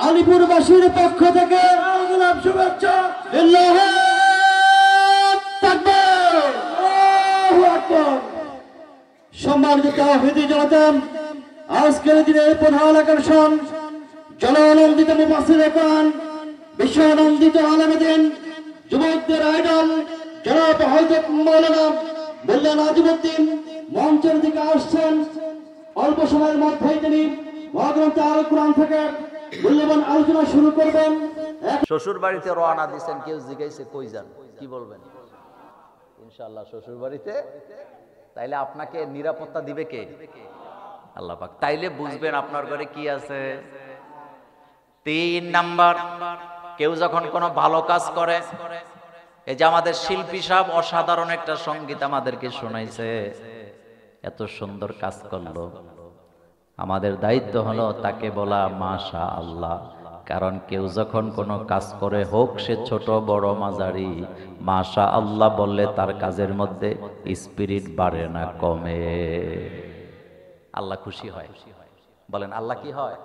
আলিপুরবাসীর পক্ষ থেকে গোলাপ শুভেচ্ছা। আল্লাহু আকবার, আল্লাহু আকবার। সম্মানিত তাওহীদি জনতা, আজকের দিনের প্রধান আকর্ষণ জনানন্দিত মুফাসসিরে কোরআন, বিশ্বনন্দিত আলেমে দ্বীন, যুবকদের আইডল জনাব হযরত মাওলানা মোল্লা নাজিমউদ্দিন মঞ্চের দিকে আসছেন। অল্প সময়ের মধ্যেই তিনি মহাগ্রন্থ আল কোরআন থেকে মূল্যবান আলোচনা শুরু করবেন। শ্বশুর বাড়িতে রওনা দিয়েছেন, কেউ জিজ্ঞাসা কই যান, কি বলবেন? ইনশাআল্লাহ শ্বশুর বাড়িতে। তাইলে আপনাকে নিরাপত্তা দিবে কে? আল্লাহ পাক। তাইলে বুঝবেন আপনার ঘরে কি আছে। 3 নাম্বার, কেউ যখন কোনো ভালো কাজ করে, এই যে আমাদের শিল্পী সাহেব অসাধারণ একটা সঙ্গীত আমাদেরকে শোনাইছে, এত সুন্দর কাজ করলো, আমাদের দায়িত্ব হলো তাকে বলা মাশাআল্লাহ। কারণ কেউ যখন কোনো কাজ করে, হোক সে ছোট বড় মাঝারি, মাশাআল্লাহ বললে তার কাজের মধ্যে স্পিরিট বাড়ে না, কমে। আল্লাহ খুশি হয়। বলেন আল্লাহ কি হয়?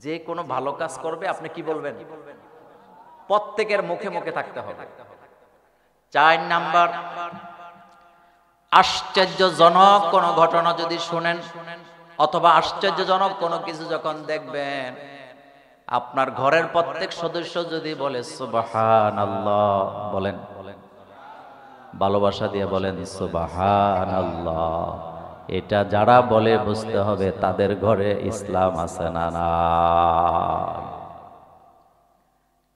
যে কোনো ভালো কাজ করবে আপনি কি বলবেন? প্রত্যেকের মুখে মুখে থাকতে হবে। 4 নাম্বার, আশ্চর্যজনক কোনো ঘটনা যদি শুনেন অথবা আশ্চর্যজনক কোনো কিছু যখন দেখবেন, আপনার ঘরের প্রত্যেক সদস্য যদি বলে সুবহানাল্লাহ, বলেন ভালোবাসা দিয়ে বলেন সুবহানাল্লাহ। এটা যারা বলে বুঝতে হবে তাদের ঘরে ইসলাম আছে না না।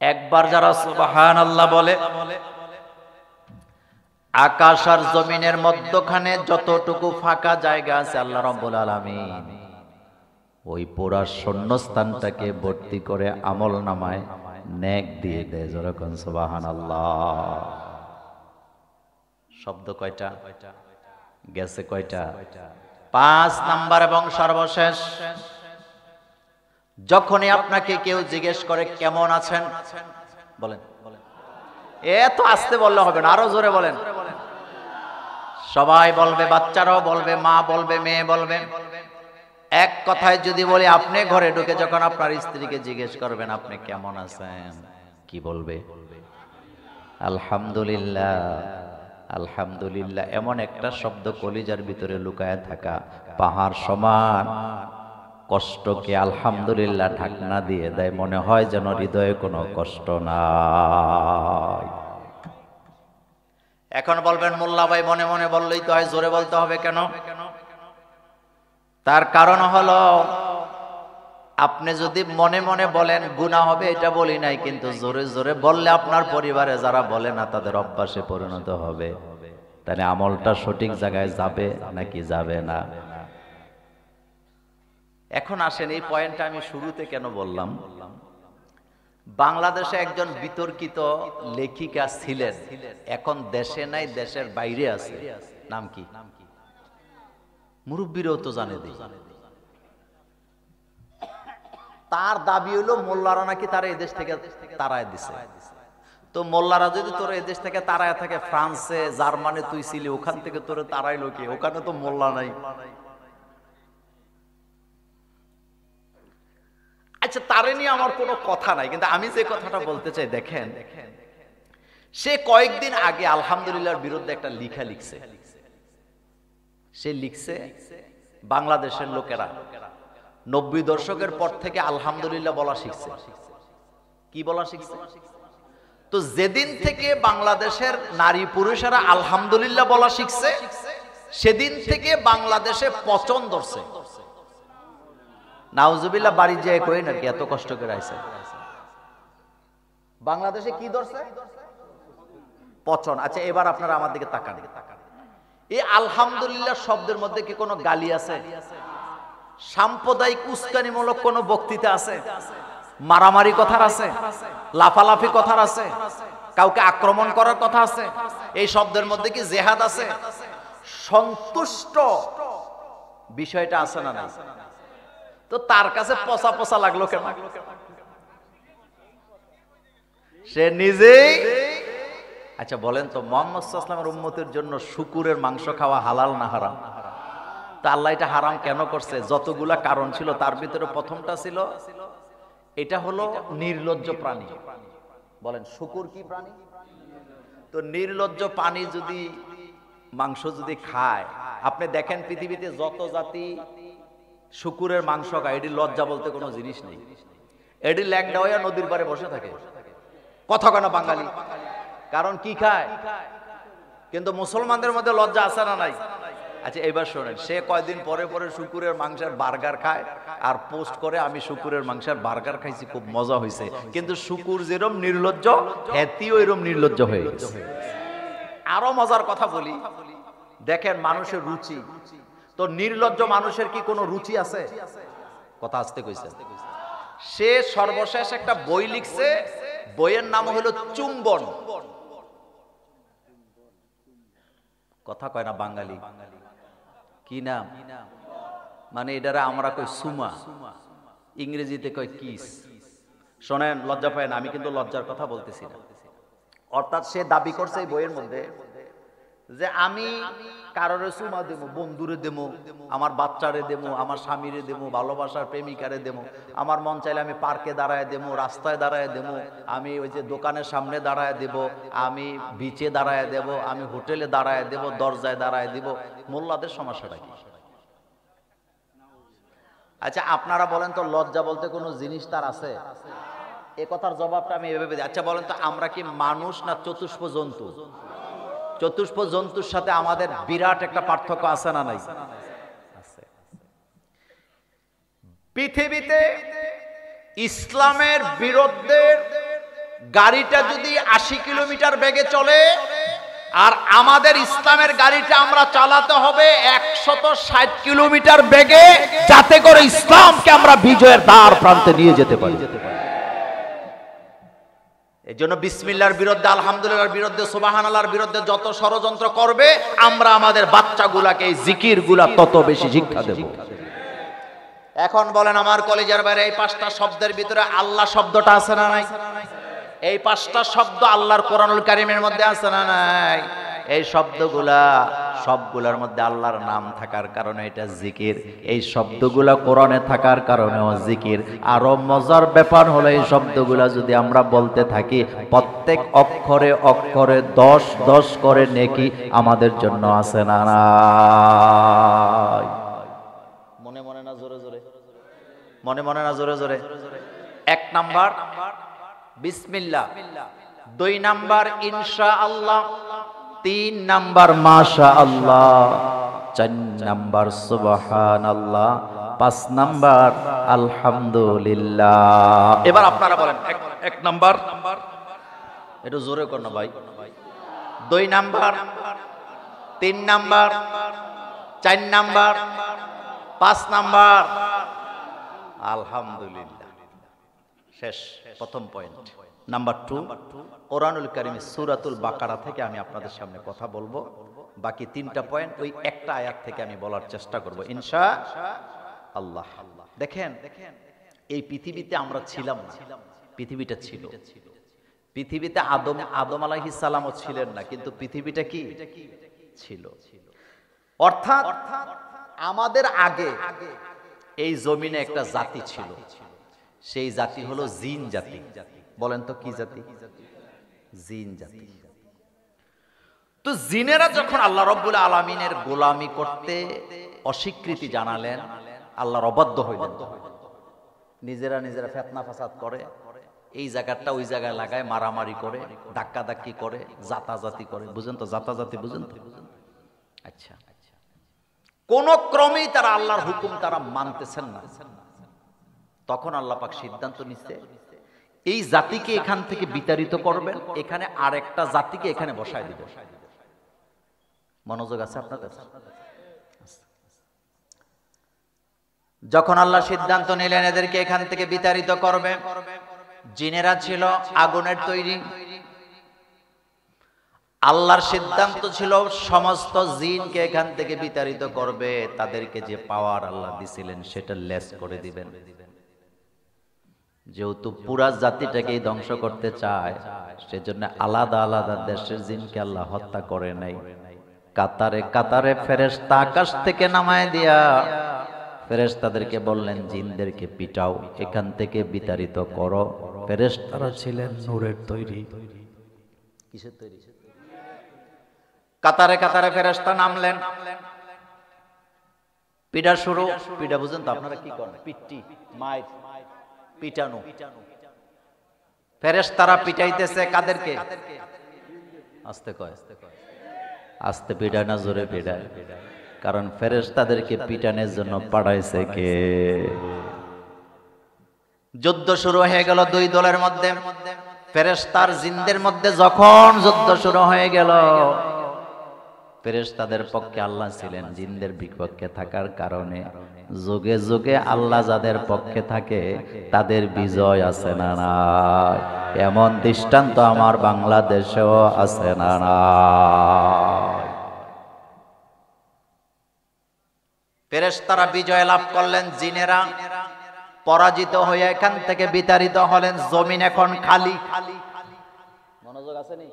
একবার যারা সুবহানাল্লাহ বলে, আকাশ আর জমিনের মধ্যখানে যতটুকু ফাঁকা জায়গা আছে আল্লাহ রাব্বুল আলামিন ওই পুরা শূন্যস্থানটাকে ভর্তি করে আমল নামায় নেক দিয়ে দেয়। যেরকম সুবহানাল্লাহ। শব্দ কয়টা গেছে? কয়টা? 5 নাম্বার এবং সর্বশেষ, যখনই আপনাকে কেউ জিজ্ঞেস করে কেমন আছেন, বলেন, এত আস্তে বললে হবে না, আরো জোরে বলেন। সবাই বলবে, বাচ্চারাও বলবে, মা বলবে, মেয়ে বলবে। এক কথায় যদি বলি, আপনি ঘরে ঢুকে যখন আপনার স্ত্রীকে জিজ্ঞেস করবেন আপনি কেমন আছেন, কি বলবে? আলহামদুলিল্লাহ। আলহামদুলিল্লাহ এমন একটা শব্দ কলিজার ভিতরে লুকায় থাকা পাহাড় সমান কষ্টকে আলহামদুলিল্লাহ ঢাকনা দিয়ে দেয়, মনে হয় যেন হৃদয়ে কোনো কষ্ট নাই। এখন বলবেন মোল্লা ভাই মনে মনে বললেই তো হয়, জোরে বলতে হবে কেন? তার কারণ হলো, আপনি যদি মনে মনে বলেন গুনাহ হবে, এটা বলি নাই, কিন্তু জোরে জোরে বললে আপনার পরিবারে যারা বলে না তাদের অভ্যাসে পরিণত হবে। তাহলে আমলটা সঠিক জায়গায় যাবে নাকি যাবে না? এখন আসেন, এই পয়েন্টটা আমি শুরুতে কেন বললাম? বাংলাদেশে একজন বিতর্কিত লেখিকা ছিলেন, এখন দেশে নাই, দেশের বাইরে আছে। নাম কি? মুরব্বীরাও তো জানে। তার দাবি হলো মোল্লারা নাকি তারা এই দেশ থেকে তাড়ায় দিছে। তো মোল্লারা যদি তোর এই দেশ থেকে তাড়ায় থাকে, ফ্রান্সে জার্মানি তুই ছিলি, ওখান থেকে তোর তাড়াইলো কি? ওখানে তো মোল্লা নাই। আচ্ছা, তারে নিয়ে আমার কোনো কথা নাই, কিন্তু আমি যে কথাটা বলতে চাই, দেখেন, সে কয়েকদিন আগে আলহামদুলিল্লাহর বিরুদ্ধে একটা লেখা লিখছে। সে লিখছে, বাংলাদেশের লোকেরা 90 দশকের পর থেকে আলহামদুলিল্লাহ বলা শিখছে। কি বলা শিখছে? তো যেদিন থেকে বাংলাদেশের নারী পুরুষেরা আলহামদুলিল্লাহ বলা শিখছে, সেদিন থেকে বাংলাদেশে পচন ধরছে। নাউজুবিল্লাহ, বাড়ি যেয়ে কই নাকি এত কষ্ট করে আইছে। বাংলাদেশে কি ধরছে? পচন। আচ্ছা, এবার আপনারা আমার দিকে তাকান। এই আলহামদুলিল্লাহ শব্দের মধ্যে কি কোনো গালি আছে? সাম্প্রদায়িক উস্কানিমূলক কোনো বক্তৃতা আছে? মারামারি কথার আছে? লাফালাফি কথার আছে? কাউকে আক্রমণ করার কথা আছে? এই শব্দের মধ্যে কি জেহাদ আছে? সন্তুষ্ট বিষয়টা আছে না নাই? তো তার কাছে পচা পচা লাগলো কেন? সে নিজেই। আচ্ছা বলেন তো, মুহাম্মদ সাল্লাল্লাহু আলাইহি ওয়াসাল্লামের উম্মতের জন্য শুকুরের মাংস খাওয়া হালাল না হারাম? তা আল্লাহ এটা হারাম কেন করছে? যতগুলা কারণ ছিল তার ভিতরে প্রথমটা ছিল এটা হলো নির্লজ্জ প্রাণী। বলেন শূকর কি প্রাণী? তো নির্লজ্জ প্রাণী যদি মাংস যদি খায়, আপনি দেখেন পৃথিবীতে যত জাতি শূকরের মাংস খায়, এটি লজ্জা বলতে কোনো জিনিস নেই। এটি ল্যাংডা হইয়া নদীর পাড়ে বসে থাকে, কথা কয় না বাঙালি, কারণ কি খায়। কিন্তু মুসলমানদের মধ্যে লজ্জা আছে না নাই? আচ্ছা এবার শোনেন, সে কয়দিন পরে পরে শুকুরের মাংসের বার্গার খায় আর পোস্ট করে, আমি শুকুরের মাংসের বার্গার খাইছি, খুব মজা হয়েছে। কিন্তু শুকুর যেরকম নির্লজ্জ, হ্যাতিও এরকম নির্লজ্জ হয়ে গেছে। আরো মজার কথা বলি, দেখেন মানুষের রুচি, তো নির্লজ্জ মানুষের কি কোনো রুচি আছে? কথা আসতে কইছে। সে সর্বশেষ একটা বই লিখছে, বইয়ের নাম হলো চুম্বন। কথা কয় না বাঙালি, কি নাম? মানে এটারা আমরা কই সুমা, ইংরেজিতে কয় কিস। শোনেন, লজ্জা পায় না, আমি কিন্তু লজ্জার কথা বলতেছি না। অর্থাৎ সে দাবি করছে এই বইয়ের মধ্যে যে আমি কারোর সুমা দেবো, বন্ধুরে দেবো, আমার বাচ্চারে দেবো, আমার স্বামীরে দেবো, ভালোবাসার প্রেমিকারে দেবো, আমার মন চাইলে আমি পার্কে দাঁড়ায় দেবো, রাস্তায় দাঁড়ায় দেবো, আমি ওই যে দোকানের সামনে দাঁড়ায় দেবো, আমি বিচে দাঁড়ায় দেবো, আমি হোটেলে দাঁড়ায় দেবো, দরজায় দাঁড়ায় দেবো। মোল্লাদের সমস্যাটা কি? আচ্ছা আপনারা বলেন তো, লজ্জা বলতে কোনো জিনিস তার আছে? এ কথার জবাবটা আমি এভাবে দিই। আচ্ছা বলেন তো, আমরা কি মানুষ না চতুষ্প জন্তু? চতুষ্প জন্তুর সাথে আমাদের বিরাট একটা পার্থক্য আছে না নাই? পৃথিবীতে ইসলামের বিরুদ্ধে গাড়িটা যদি 80 কিলোমিটার বেগে চলে, আর আমাদের ইসলামের গাড়িটা আমরা চালাতে হবে 160 কিলোমিটার বেগে, যাতে করে ইসলামকে আমরা বিজয়ের দ্বার প্রান্তে নিয়ে যেতে পারি। এই জন্য বিসমিল্লাহর বিরুদ্ধে, আলহামদুলিল্লাহর বিরুদ্ধে, সুবহানাল্লাহর বিরুদ্ধে যত ষড়যন্ত্র করবে, আমরা আমাদের বাচ্চাগুলাকে এই জিকিরগুলা তত বেশি শিক্ষা দেব। এখন বলেন আমার কলেজের বাইরে, এই 5টা শব্দের ভিতরে আল্লাহ শব্দটা আছে না নাই? এই 5টা শব্দ আল্লাহর কোরআনুল কারীমের মধ্যে আছে না নাই? এই শব্দগুলা সবগুলোর মধ্যে আল্লাহর নাম থাকার কারণে এটা জিকির। এই শব্দগুলা কোরআনে থাকার কারণেও জিকির। আরো মজার ব্যাপার হলো, এই শব্দগুলা যদি আমরা বলতে থাকি, প্রত্যেক অক্ষরে অক্ষরে 10 করে নেকি আমাদের জন্য আছে না নাই? মনে মনে না জোরে জোরে? মনে মনে না জোরে জোরে? 1 নাম্বার বিসমিল্লাহ, 2 নাম্বার ইনশাআল্লাহ, 3 নাম্বার মাশাআল্লাহ, 4 নাম্বার সুবহানাল্লাহ, 5 নাম্বার আলহামদুলিল্লাহ। এবার আপনারা বলেন, 1 নাম্বার, একটু জোরে কর না ভাই, 2 নাম্বার, 3 নাম্বার, 4 নাম্বার, 5 নাম্বার আলহামদুলিল্লাহ। শেষ, প্রথম পয়েন্ট। নাম্বার 2, কোরআনুল কারীম সূরাতুল বাকারা থেকে আমি আপনাদের সামনে কথা বলবো। বাকি 3টা পয়েন্ট ওই একটা আয়াত থেকে আমি বলার চেষ্টা করব ইনশাআল্লাহ। দেখেন, এই পৃথিবীতে আমরা ছিলাম না, পৃথিবীটা ছিল। পৃথিবীতে আদম আলাইহিস সালামও ছিলেন না, কিন্তু পৃথিবীটা কি ছিল? অর্থাৎ আমাদের আগে এই জমিনে একটা জাতি ছিল, সেই জাতি হলো জিন জাতি। বলেন তো কি জাতি? জিন জাতি। তো জিনেরা যখন আল্লাহ রাব্বুল আলামিনের গোলামি করতে অস্বীকৃতি জানালেন, আল্লাহর অবাধ্য হইলেন, নিজেরা নিজেরা ফিতনা ফাসাদ করে, এই জায়গাটা ওই জায়গায় লাগায়, মারামারি করে, ধাক্কাধাক্কি করে, জাতাজাতি করে। বুঝেন তো জাতাজাতি? বুঝেন তো? আচ্ছা, কোন ক্রমেই তারা আল্লাহর হুকুম তারা মানতেছেন না। তখন আল্লাহ পাক সিদ্ধান্ত নিচ্ছে, এই জাতিকে এখান থেকে বিতাড়িত করবেন, এখানে আরেকটা জাতিকে এখানে বসায় দিবেন। মনোযোগ আছে আপনাদের? যখন আল্লাহ সিদ্ধান্ত নিলেন এদেরকে এখান থেকে বিতাড়িত করবে, জিনেরা ছিল আগুনের তৈরি। আল্লাহর সিদ্ধান্ত ছিল সমস্ত জিনকে এখান থেকে বিতাড়িত করবে, তাদেরকে যে পাওয়ার আল্লাহ দিছিলেন সেটা লেস করে দিবেন। যেহেতু পুরা জাতিটাকেই ধ্বংস করতে চায়, সেজন্য আলাদা আলাদা দেশের জিনকে আল্লাহ হত্যা করে নাই, কাতারে কাতারে ফেরেশতা আকাশ থেকে নামায় দিয়া ফেরেশতাদেরকে বললেন জিনদেরকে পিটাও, এখান থেকে বিতাড়িত করো। ফেরেশতারা ছিলেন নূরের তৈরি। কিসের তৈরি? কাতারে কাতারে ফেরেশতা নামলেন, পিটা শুরু। পিটা বুঝেন তো আপনারা কি করেন? পিটি, মাইর, পিটানো। ফেরেশতারা পিটাইতেছে কাদেরকে? আস্তে কয়, আস্তে পিটায় না জোরে পিটায়? কারণ ফেরেশতাদেরকে পিটানোর জন্য পাঠাইছে কে? যুদ্ধ শুরু হয়ে গেল দুই দলের মধ্যে, ফেরেশতার জিনদের মধ্যে। যখন যুদ্ধ শুরু হয়ে গেল, ফেরেশতাদের পক্ষে আল্লাহ ছিলেন, জিনদের বিপক্ষে থাকার কারণে যুগে যুগে আল্লাহ যাদের পক্ষে থাকে তাদের বিজয় আছে না নাই? এমন দৃষ্টান্ত আমার বাংলাদেশেও আছে না নাই? ফেরেশতারা বিজয় লাভ করলেন, জিনেরা পরাজিত হয়ে এখান থেকে বিতাড়িত হলেন। জমিন এখন খালি। মনোযোগ আছে নি?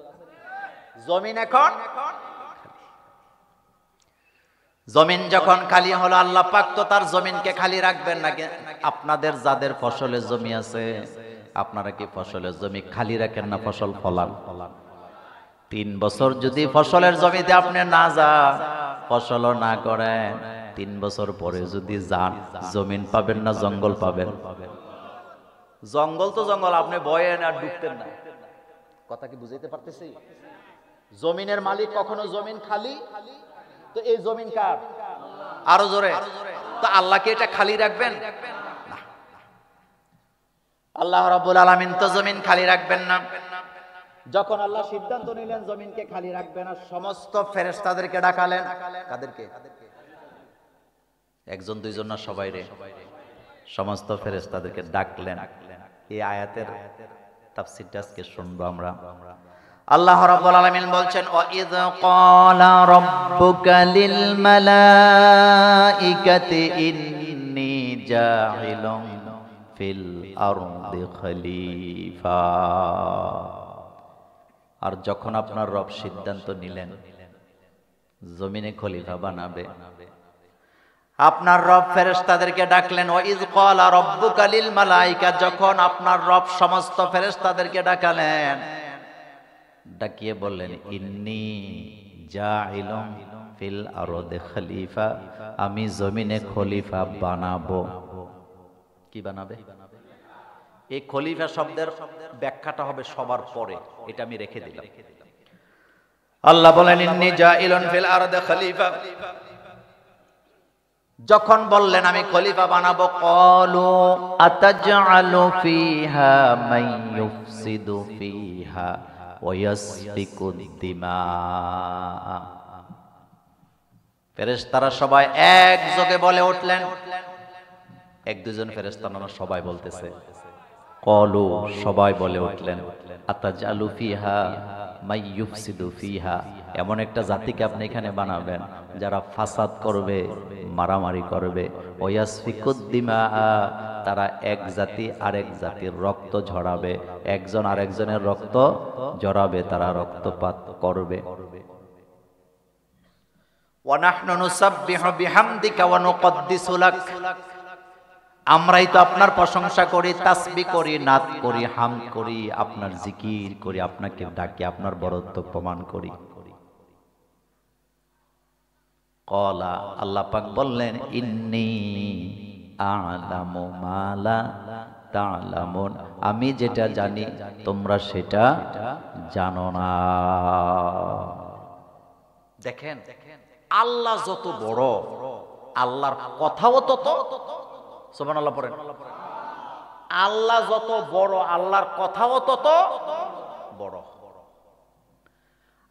জমিন এখন, জমিন যখন খালি হলো, আল্লাহ পাক তো তার জমিনকে খালি রাখবেন না। আপনাদের যাদের ফসলের জমি আছে, আপনারা কি ফসলের জমি খালি রাখেন না? ফসল ফলান। 3 বছর যদি ফসলের জমিতে আপনি না যান, ফসলও না করেন, 3 বছর পরে যদি যান, জমিন পাবেন না জঙ্গল পাবেন? জঙ্গল তো জঙ্গল, আপনি বয়েন আর ডুবতেন না। কথা কি বুঝাইতে পারতেছি? জমিনের মালিক কখনো জমিন খালি, তো এই জমিন কার? আরো জোরে। তো আল্লাহকে এটা খালি রাখবেন না। আল্লাহ রাব্বুল আলামিন তো জমিন খালি রাখবেন না। যখন আল্লাহ সিদ্ধান্ত নিলেন জমিনকে খালি রাখবেন না, সমস্ত ফেরেশতাদেরকে ডাকালেন। কাদেরকে? একজন দুইজন না, সবাই রে, সমস্ত ফেরেশতাদেরকে ডাকলেন। এই আয়াতের তাফসীরটা আজকে শুনবো আমরা। আল্লাহ রাব্বুল আলামিন বলছেন, ওয়া ইয ক্বালা রাব্বুকা লিল মালাইকাতি ইন্নী জাইলুন ফিল আরদি খলিফা। আর যখন আপনার রব সিদ্ধান্ত নিলেন জমিনে খলিফা বানাবে, আপনার রব ফেরেশতাদেরকে ডাকলেন। ওয়া ইয ক্বালা রাব্বুকা লিল মালাইকা, যখন আপনার রব সমস্ত ফেরেশতাদেরকে ডাকালেন, ডাকিয়ে বললেন ইন্নী জাইলুন ফিল আরদি খলিফা, আমি জমিনে খলিফা বানাবো। কি বানাবে? এই খলিফা শব্দের ব্যাখ্যাটা হবে সবার পরে, এটা আমি রেখে দিলাম। আল্লাহ বলেন ইন্নী জাইলুন ফিল আরদি খলিফা, যখন বললেন আমি খলিফা বানাবো, ক্বালু আতাজআলু ফিহা মান ইউফসিদু ফিহা ওয়া ইয়াসফিকু দিমা। ফেরেশতারা সবাই একযোগে বলে উঠলেন, এক দুজন ফেরেশতা না, সবাই বলতেছে। ক্বালু, সবাই বলে উঠলেন, আতাজআলু ফিহা মান ইউফসিদু ফিহা, এমন একটা জাতিকে আপনি এখানে বানাবেন যারা ফাসাদ করবে, মারামারি করবে, ওয়া ইয়াসফিকু দিমা, তারা এক জাতি আরেক জাতির রক্ত ঝরাবে, একজন আরেকজনের রক্ত ঝরাবে, তারা রক্তপাত করবে। ওয়া নাহনু নুসাব্বিহু বিহামদিকা ওয়া নুকদ্দিসু লাক, আমরাই তো আপনার প্রশংসা করি, তাসবিহ করি, নাত করি, হামদ করি, আপনার জিকির করি, আপনাকে ডাকি, আপনার বরত্ব প্রমাণ করি। ক্বালা, আল্লাহ পাক বললেন ইন্নী আ'লামু মা লা তা'লামুন, আমি যেটা জানি তোমরা সেটা জানো না। দেখেন আল্লাহ যত বড়, আল্লাহর কথাও তত। সুবহানাল্লাহ পড়েন। আল্লাহ যত বড়, আল্লাহর কথাও তত বড়।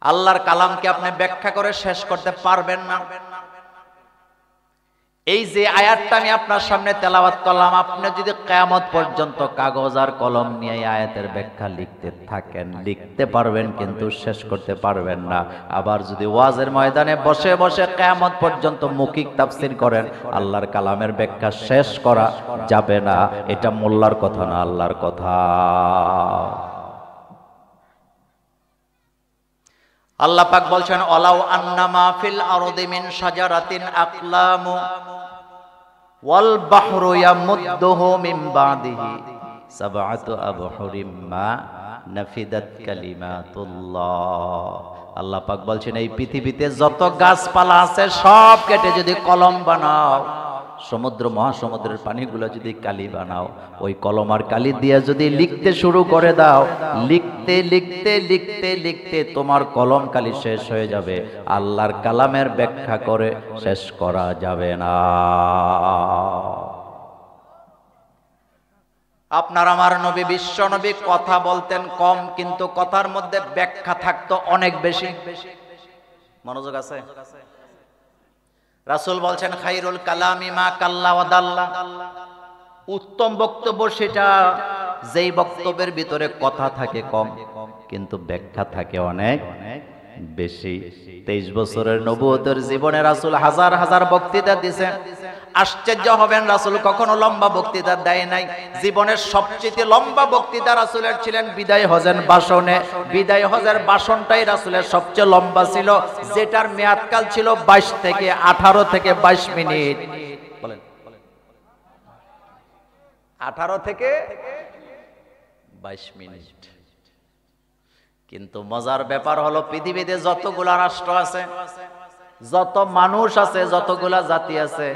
আল্লাহর কালামকে আপনি ব্যাখ্যা করে শেষ করতে পারবেন না। এই যে আয়াতটা আমি আপনার সামনে তেলাওয়াত করলাম, আপনি যদি কিয়ামত পর্যন্ত কাগজ আর কলম নিয়ে এই আয়াতের ব্যাখ্যা লিখতে থাকেন, লিখতে পারবেন কিন্তু শেষ করতে পারবেন না। আবার যদি ওয়াজের ময়দানে বসে বসে কিয়ামত পর্যন্ত মৌখিক তাফসীর করেন, আল্লাহর কালামের ব্যাখ্যা শেষ করা যাবে না। এটা মোল্লার কথা না, আল্লাহর কথা। আল্লাহ পাক বলছেন ওয়ালাউ আন্নামা ফিল আরদি মিন শাজারাতিন আকলামু, ওয়াল বাহরু ইয়ামুদ্দুহু মিন বাদিহি সাবআতু আবহুরিম মা নাফিদাত কালিমাতুল্লাহ। আল্লাহ পাক বলছেন এই পৃথিবীতে যত গাছপালা আছে সব কেটে যদি কলম বানাও, সমুদ্র মহাসমুদ্রের পানিগুলো যদি কালি বানাও, ওই কলম আর কালি দিয়ে যদি লিখতে শুরু করে দাও, লিখতে লিখতে লিখতে লিখতে তোমার কলম কালি শেষ হয়ে যাবে, আল্লাহর কালামের ব্যাখ্যা করে শেষ করা যাবে না। আপনার আমার নবী বিশ্ব নবী কথা বলতেন কম, কিন্তু কথার মধ্যে ব্যাখ্যা থাকতো অনেক বেশি। মনোযোগ আছে? রাসূল বলছেন খাইরুল কালামি মা কাল্লা ওয়া দাল্লা, উত্তম বক্তব্য সেটা যেই বক্তব্যের ভিতরে কথা থাকে কম কিন্তু ব্যাখ্যা থাকে অনেক বেশি। 23 বছরের নবুয়তের জীবনে রাসূল হাজার হাজার বক্তৃতা দিয়েছেন। আশ্চর্য হবেন, রাসূল কখনো লম্বা বক্তৃতা দেয় নাই। জীবনের সবচেয়ে লম্বা বক্তৃতা রাসূলের ছিলেন বিদায় হজের ভাষণে। বিদায় হজের ভাষণটাই রাসূলের সবচেয়ে লম্বা ছিল, যেটার মেয়াদকাল ছিল 22 থেকে 18 থেকে 22 মিনিট। বলেন 18 থেকে 22 মিনিট। কিন্তু মজার ব্যাপার হলো পৃথিবীতে যতগুলা রাষ্ট্র আছে, যত মানুষ আছে, যতগুলা জাতি আছে,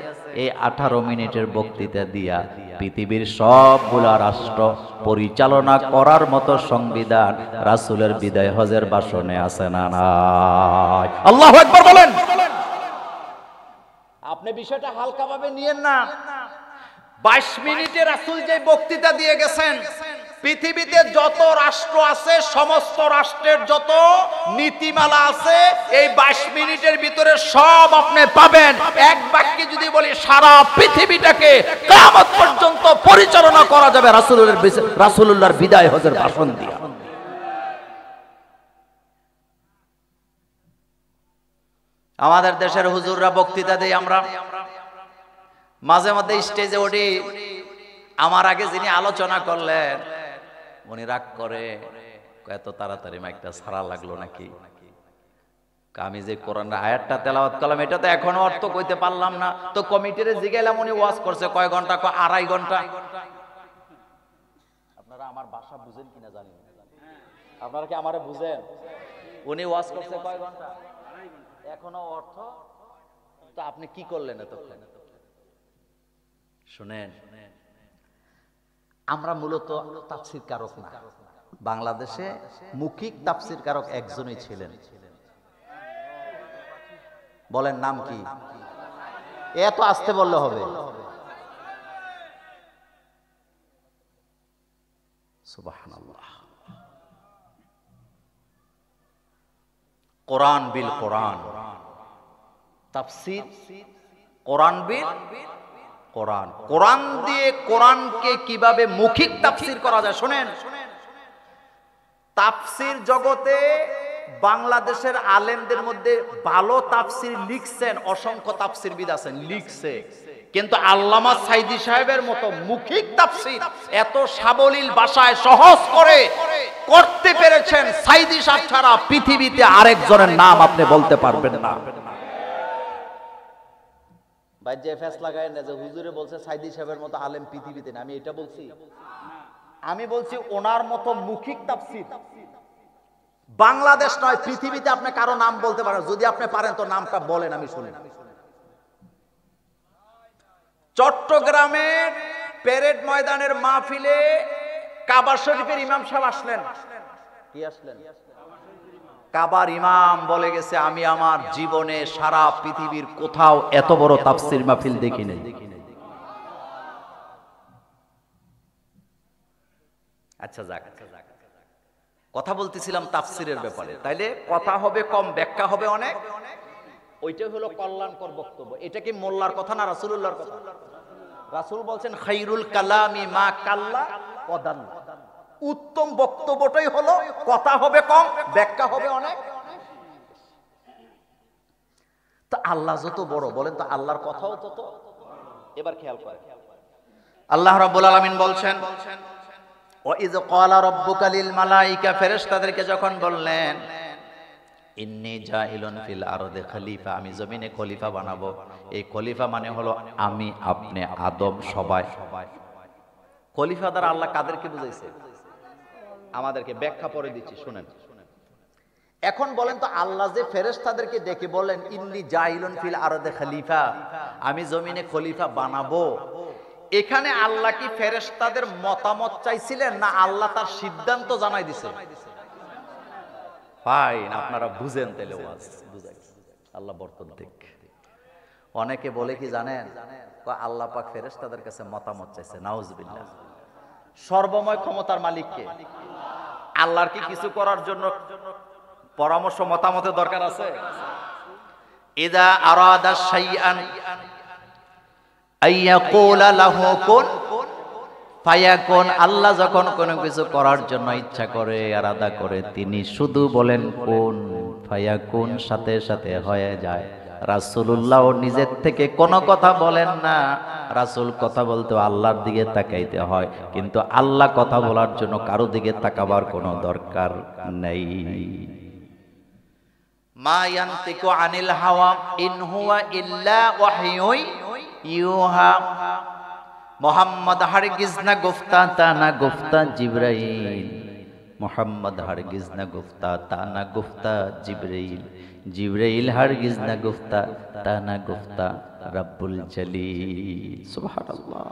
এই 18 মিনিটের বক্তৃতা দিয়া পৃথিবীর সবগুলা রাষ্ট্র পরিচালনা করার মতো সংবিধান রাসূলের বিদায় হজের ভাষণে আছে না নাই? আল্লাহু আকবার বলেন। আপনি বিষয়টা হালকাভাবে নিয়েন না। 22 মিনিটে রাসূল যে বক্তৃতা দিয়ে গেছেন, পৃথিবীতে যত রাষ্ট্র আছে সমস্ত রাষ্ট্রের যত নীতিমালা আছে এই 22 মিনিটের ভিতরে সব আপনি পাবেন। এক বাক্যে যদি বলি সারা পৃথিবীটাকে কিয়ামত পর্যন্ত পরিচালনা করা যাবে রাসূলুল্লাহর বিদায় হজের ভাষণ দিয়ে। আমাদের দেশের হুজুররা বক্তৃতা দেয়, আমরা মাঝে মধ্যে স্টেজে উঠি, আমার আগে যিনি আলোচনা করলেন উনি রাগ করে, এত তাড়াতাড়ি মাইকটা ছাড়া লাগলো নাকি? আমি যে কোরআন আয়াতটা তেলাওয়াত করলাম এটা তো এখনো অর্থ কইতে পারলাম না, তো কমিটিরে জিগাইলাম, উনি ওয়াজ করছে কয় ঘন্টা? 2.5 ঘন্টা। আপনারা আমার ভাষা বুঝেন কিনা জানি না, আপনারা কি আমারে বুঝেন? উনি ওয়াজ করছে কয় ঘন্টা, এখনো অর্থ। তো আপনি কি করলেন এতক্ষণ? শুনেন, আমরা মূলত তাফসীর কারক না। বাংলাদেশে মৌখিক তাফসীর কারক একজনই ছিলেন। বলেন নাম কি? এত আস্তে বললে হবে? সুবহানাল্লাহ। কোরআন বিল কোরআন, তাফসীর কোরআন বিল কোরআন। কোরআন দিয়ে কোরআনকে কিভাবে মৌখিক তাফসীর করা যায় শুনেন। তাফসীর জগতে বাংলাদেশের আলেমদের মধ্যে ভালো তাফসীর লিখছেন অসংখ্য তাফসীরবিদ আছেন, লিখছে, কিন্তু আল্লামা সাইদি সাহেবের মতো মৌখিক তাফসীর এত সাবলীল ভাষায় সহজ করে করতে পেরেছেন, সাইদি সাহেব ছাড়া পৃথিবীতে আরেকজনের নাম আপনি বলতে পারবেন না। ভাই যে ফেস লাগায় না যে হুজুরে বলছে সাইদি সাহেবের মতো আলেম পৃথিবীতে না, আমি এটা বলছি? আমি বলছি ওনার মতো মৌখিক তাফসীর বাংলাদেশ নয় পৃথিবীতে আপনি কারো নাম বলতে পারেন? যদি আপনি পারেন তো নামটা বলেন, আমি শুনি। চট্টগ্রামের প্যারেড ময়দানের মাহফিলে কাবা শরীফের ইমাম সাহেব আসলেন। কি আসলেন? কাবার ইমাম বলে গেছে আমি আমার জীবনে সারা পৃথিবীর কোথাও এত বড় তাফসীর মাহফিল দেখি নাই। আচ্ছা যাক, কথা বলতেছিলাম তাফসীরের ব্যাপারে। তাইলে কথা হবে কম, ব্যাখ্যা হবে অনেক। ওইটাই হলো কল্যাণকর বক্তব্য। এটা কি মোল্লার কথা না রাসূলুল্লাহর কথা? রাসূল বলছেন খাইরুল কালামি মা কাল্লা ওয়া দাল্লা, উত্তম বক্তব্যটাই হলো কথা হবে কম, ব্যাখ্যা হবে অনেক। তো আল্লাহ যত বড়, বলেন তো আল্লাহর কথাও তত। এবার খেয়াল করেন, আল্লাহ রাব্বুল আলামিন বলছেন ওয়া ইয ক্বালা রাব্বুকা লিল মালাইকা, ফেরেশতাদেরকে যখন বললেন ইন্নী জাইলুন ফিল আরদি খলিফা, আমি জমিনে খলিফা বানাবো। এই খলিফা মানে হলো আমি, আপনি, আদম, সবাই। খলিফা দ্বারা আল্লাহ কাদেরকে বুঝাইছে? আমাদেরকে। ব্যাখ্যা পরে দিচ্ছি, শুনেন। এখন বলেন তো, আল্লাহ যে ফেরেশতাদেরকে ডেকে বলেন ইন্নী জাইলুন ফিল আরদি খলিফা, আমি জমিনে খলিফা বানাবো, এখানে আল্লাহ কি ফেরেশতাদের মতামত চাইছিলেন, না আল্লাহ তার সিদ্ধান্ত জানাই দিছে? ফাইন, আপনারা বুঝেন তাহলে ওয়াজ বুঝাই। আল্লাহ বর্তমান ঠিক। অনেকে বলে কি জানেন, আল্লাহ পাক ফেরেশতাদের কাছে মতামত চাইছে। নাউজুবিল্লাহ। সর্বময় ক্ষমতার মালিক কে? আল্লাহর কি কিছু করার জন্য পরামর্শ মতামতের দরকার আছে? ইযা আরাদা শাইআন আইয়াকুলা লাহু কুন ফায়াকুন, আল্লাহ যখন কোনো কিছু করার জন্য ইচ্ছা করে, আরাদা করে, তিনি শুধু বলেন কুন ফায়াকুন, সাথে সাথে হয়ে যায়। রাসূলুল্লাহ নিজের থেকে কোনো কথা বলেন না, রাসূল কথা বলতে আল্লাহর দিকে তাকাইতে হয়, কিন্তু আল্লাহ কথা বলার জন্য কারো দিকে তাকাবার কোনো দরকার নেই। মা ইয়ানতিকু আনিল হাওয়া ইন হুয়া ইল্লা ওয়াহয়ুন ইউহা, মোহাম্মদ হারগিজ না গুফতা তা না গুফতা জিবরাইল, মোহাম্মদ হারগিজ না গুফতা তা না গুফতা জিবরাইল, জিবরাইল হারগিজ না গুফতা তা না গুফতা রব্বুল জলিল। সুবহানাল্লাহ।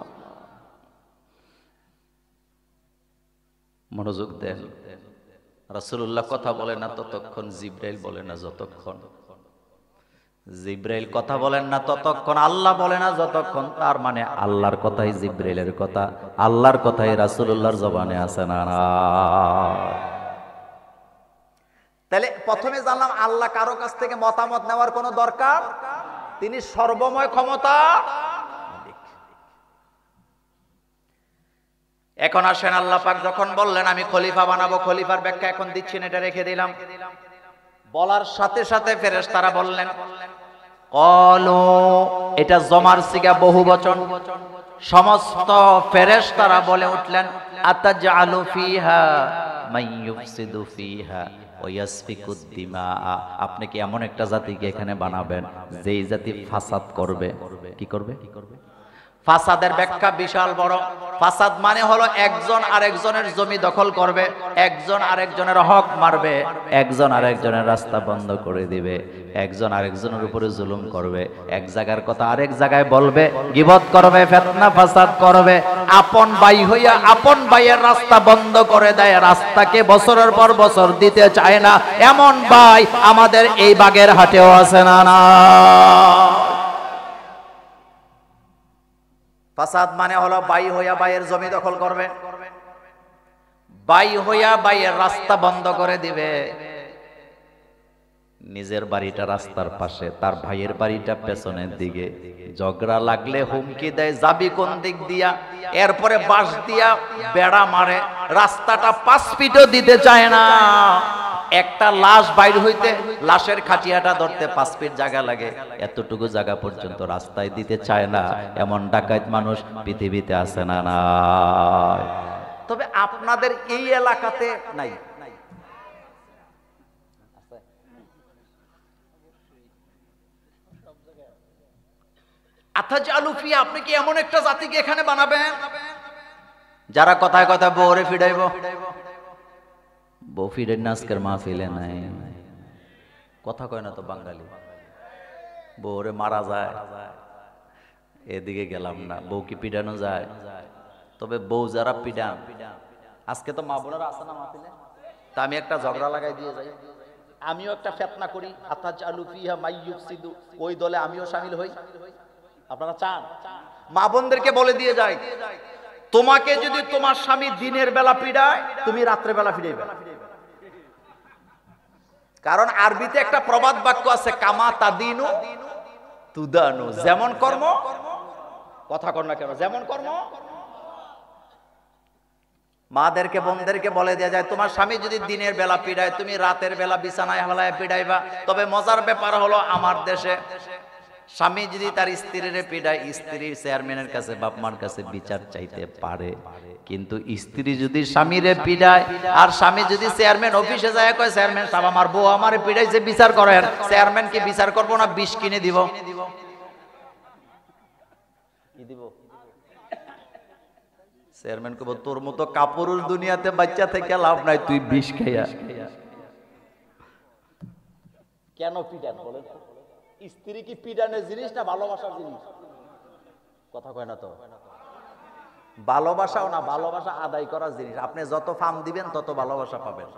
মনোযোগ দেন। রাসূলুল্লাহ কথা বলে না ততক্ষণ, জিবরাইল বলে না যতক্ষণ। জিবরাইল কথা বলেন না ততক্ষণ, আল্লাহ বলে না যতক্ষণ। তার মানে আল্লাহর কথাই জিবরাইলের কথা, আল্লাহর কথাই রাসূলুল্লাহর জবানে আছে না? তাহলে প্রথমে জানলাম আল্লাহ কারো কাছ থেকে মতামত নেওয়ার কোনো দরকার, তিনি সর্বময় ক্ষমতা। এখন আসেন, আল্লাহ পাক যখন বললেন আমি খলিফা বানাবো, খলিফার ব্যাখ্যা এখন দিচ্ছেন, এটা রেখে দিলাম। বলার সাথে সাথে ফেরেশতারা বললেন ক্বালু, এটা জমার সিগা বহু বচন, সমস্ত ফেরেশতারা বলে উঠলেন আতাজআলু ফিহা মান ইউফসিদু ফিহা ওয়া ইয়াসফিকুদ দিমা, আপনি কি এমন একটা জাতিকে এখানে বানাবেন যেই জাতি ফাসাদ করবে? কি করবে? ফাসাদের ব্যাখ্যা বিশাল বড়। ফাসাদ মানে হলো একজন আরেকজনের জমি দখল করবে, একজন আরেকজনের হক মারবে, একজন আরেকজনের রাস্তা বন্ধ করে দিবে, একজন আরেকজনের উপরে জুলুম করবে, এক জায়গার কথা আরেক জায়গায় বলবে, গীবত করবে, ফিতনা ফাসাদ করবে, আপন ভাই হইয়া আপন ভাইয়ের রাস্তা বন্ধ করে দেয়, রাস্তাকে বছরের পর বছর দিতে চায় না, এমন ভাই আমাদের এই বাগের হাটেও আছে না? না। ফাসাদ মানে হলো বাই হইয়া বাইয়ের জমি দখল করবে, বাই হইয়া বাইয়ের রাস্তা বন্ধ করে দিবে, নিজের বাড়িটা রাস্তার পাশে, তার ভাইয়ের বাড়িটা পেছনের দিকে, ঝগড়া লাগলে হুমকি দেয় যাবি কোন দিক দিয়া, এরপরে বাঁশ দিয়া বেড়া মারে, রাস্তাটা 5 ফিটও দিতে চায় না। একটা লাশ বাইর হইতে লাশের খাটিয়াটা ধরতে 5 ফিট জায়গা লাগে, এতটুকু জায়গা পর্যন্ত রাস্তায় দিতে চায় না, এমন ডাকাত মানুষ পৃথিবীতে আছে না? না। তবে আপনাদের এই এলাকাতে নাই। আতাজআলু ফিহা, আপনি কি এমন একটা জাতিকে এখানে বানাবেন যারা কথায় কথায় বউরে ফিডাইব? বউ ফিডের না আজকের মাহফিলে নাই, কথা কয় না তো বাঙালি। বউরে মারা যায়, এদিকে গেলাম না। বউ কি পিডানো যায়? তবে বউ যারা পিডান, আজকে তো মা বোনেরা আছে না মাহফিলে, তা আমি একটা ঝগড়া লাগাই দিয়ে যাই, আমিও একটা ফিতনা করি, আতাজআলু ফিহা মান ইউফসিদু, ওই দলে আমিও শামিল হই। আপনারা চান? মা বোনদেরকে বলে দিয়ে যাই, তোমাকে যদি তোমার স্বামী দিনের বেলা পিডায়, তুমি রাত্রে বেলা ফিরাইবে। কারণ আরবিতে একটা প্রবাদ বাক্য আছে, কামা তাদিনু তুদানু, যেমন কর্ম, কথা কর না কেন, যেমন কর্ম। মাদেরকে বোনদেরকে বলে দেয়া যায়, তোমার স্বামী যদি দিনের বেলা পিডায়, তুমি রাতের বেলা বিছানায় হালায় পিডাইবা। তবে মজার ব্যাপার হলো, আমার দেশে স্বামী যদি তার স্ত্রীর পিডায়, স্ত্রী চেয়ারম্যানের কাছে বাপ মার কাছে বিচার চাইতে পারে, কিন্তু স্ত্রী যদি স্বামীরে পিডায় আর স্বামী যদি চেয়ারম্যান অফিসে যায় কয় চেয়ারম্যান সাহেব আমার বউ আমারে পিডাইছে বিচার করেন, চেয়ারম্যান কি বিচার করবো না বিষ কিনে দিব? কি দিব? চেয়ারম্যান কব তোর মতো কাপুরুষ দুনিয়াতে বাচ্চা থেকে লাভ নাই, তুই বিষ খাইয়া। কেন পিডান বলেন? স্ত্রী কি পিডানের জিনিস না ভালোবাসার জিনিস? কথা কয় না তো। ভালোবাসাও না, ভালোবাসা আদায় করার জিনিস। আপনি যত ফাম দিবেন তত ভালোবাসা পাবেন,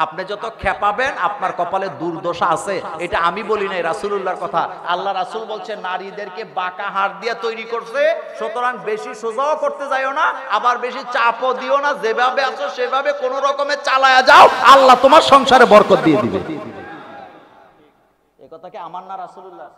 আপনি যত খেপাবেন আপনার কপালে দুর্দশা আছে। এটা আমি বলি নাই, রাসূলুল্লাহর কথা। আল্লাহ রাসূল বলছে নারীদেরকে বাঁকা হাড় দিয়ে তৈরি করছে, সুতরাং বেশি সোজাও করতে যাইও না, আবার বেশি চাপও দিও না, যেভাবে আছো সেভাবে কোন রকমে চালায়া যাও, আল্লাহ তোমার সংসারে বরকত দিয়ে দিবে। এই কথা কি আমার না রাসূলুল্লাহ?